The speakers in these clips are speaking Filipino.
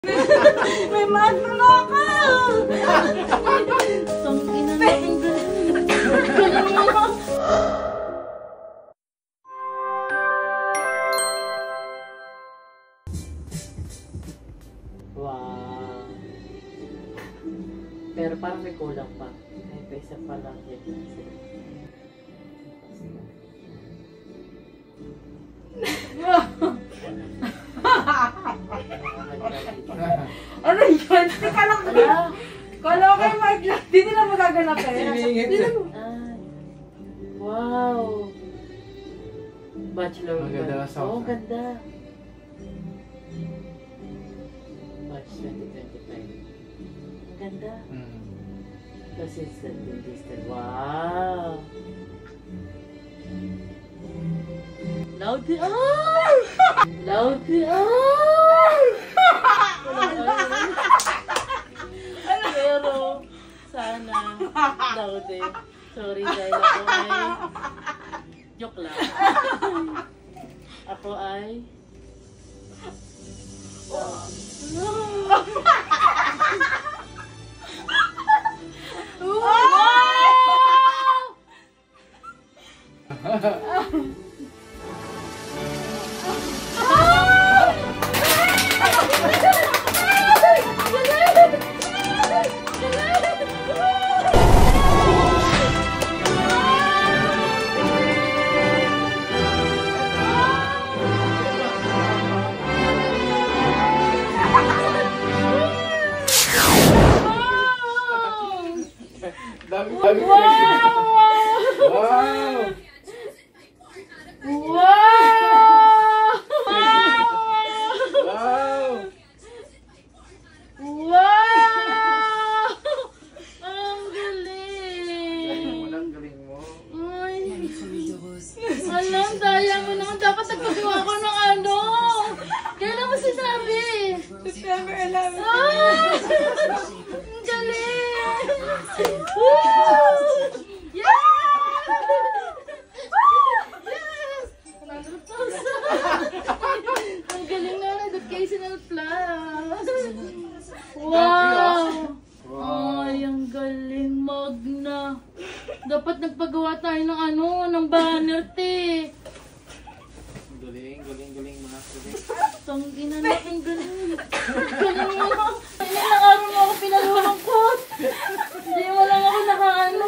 May magno ako! Tangin na natin Wow. Pero parang may kulang pa. May isa pa lang dito. Ano yun? Kala ko kayo mag-vlog. Di nila magaganap eh. Wow. Bachelor. Maganda ka, Oo, ganda. March 2025. Ang ganda. Kasi sa dentist. Wow. Loudly. Oh! Loudly. Oh! Pero, sana, loudly. Sorry dahil ako ay joke lang. Ako ay alam, daya mo naman. Dapat nagpagawa ko ng ano. Kailan mo sinabi? September 11. Ang galing! Woo! Yes! Yes! 100,000! Ang galing na, educational plus. Wow! Ay, ang galing, Magna. Dapat nagpagawa tayo ng ano, ng banner, te. Galing mo na. Tangin na natin, galing. Galing mo. Ilang araw mo ako pinalulungkot. Hindi mo lang ako nakaano.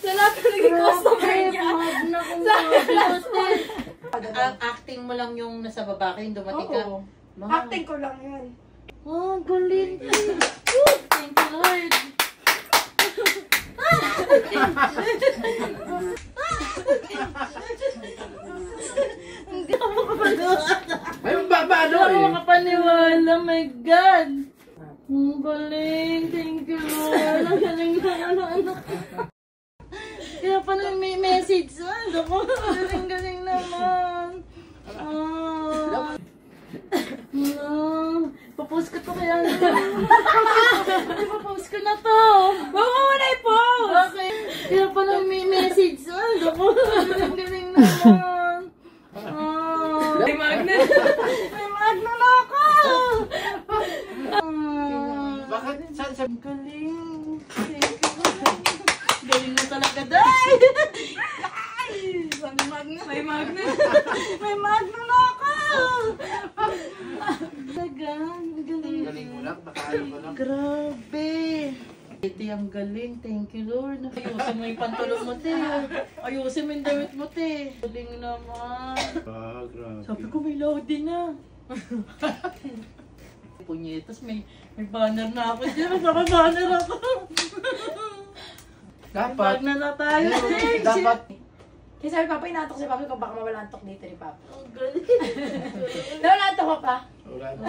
Lahat na naging customer niya. Magna kung bakit. Ang acting mo lang yung nasa baba kayo, dumating ka. Oo. Wow. Acting ko lang yan. Oh, galing. Thank you, Lord. Hindi ako makapagawa. Ay, paano Hindi ako makapaniwala. My God. Ang galing. Thank you, Lord. Ang galing na anak. Kaya pa na may message. Ako, galing naman. Papost ko to kaya papost ko na to. Huwag mo na i-post! Okay. Kaya pa na may message. Ako, galing naman. May magna. May magna na ako! Bakit? Saan? Galing. Thank you. Galing na talaga, day! May magna. May magna. May magna na ako! Tagan, galing. Galing mo lang, baka mo lang. Grabe. Ito yung galing. Thank you, Lord. Ayusin mo yung pantulog mo, te. Ayusin mo yung damit mo, te. Galing naman. Grabe. Sabi ko, may loading na. Punyetas, may banner na ako dyan. Naka-banner ako. Dapat. May na tayo. Dapat. Kaya sabi Papa, inaantok si Papa ko baka mawala antok dito ni Papa. Ang galing. Nawala antok ko pa? Wala na.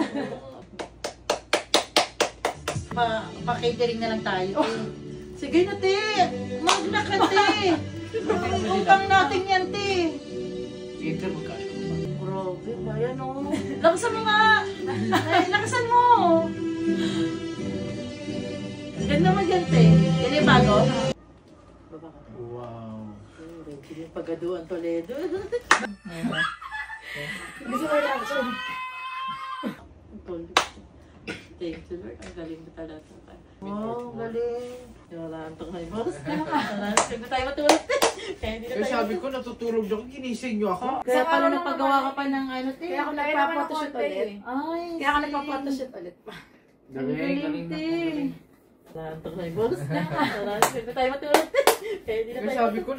Pa-catering na lang tayo. Sige na, te. Magna ka, te. Utang natin yan, te. Ito, magkasya mo ba? Grabe ba yan, oh. Lakasan mo nga. Ay, lakasan mo. Ganda mo dyan, te. Yan yung bago. Baba ka. Wow. Yung pagaduan Toledo. Gusto ko reaction. Thank you, Lord. Ang galing mo talaga. Wow, galing. Wala ang tungkol. Boss, wala. Hindi tayo matulog. Kaya hindi na Eh, tayo sabi ko, natutulog ako, ginising niyo ako. Kaya Sa pala araw lang nagpagawa naman ka pa ng ano, te. Kaya ako Nagpa-photoshoot nagpa-photoshoot ulit. ulit. Ay, Kaya ako nagpa-photoshoot ulit. Galing, galing na. Wala ang tungkol. Boss, wala. Hindi tayo matulog. Kaya hindi na Eh, tayo sabi ko,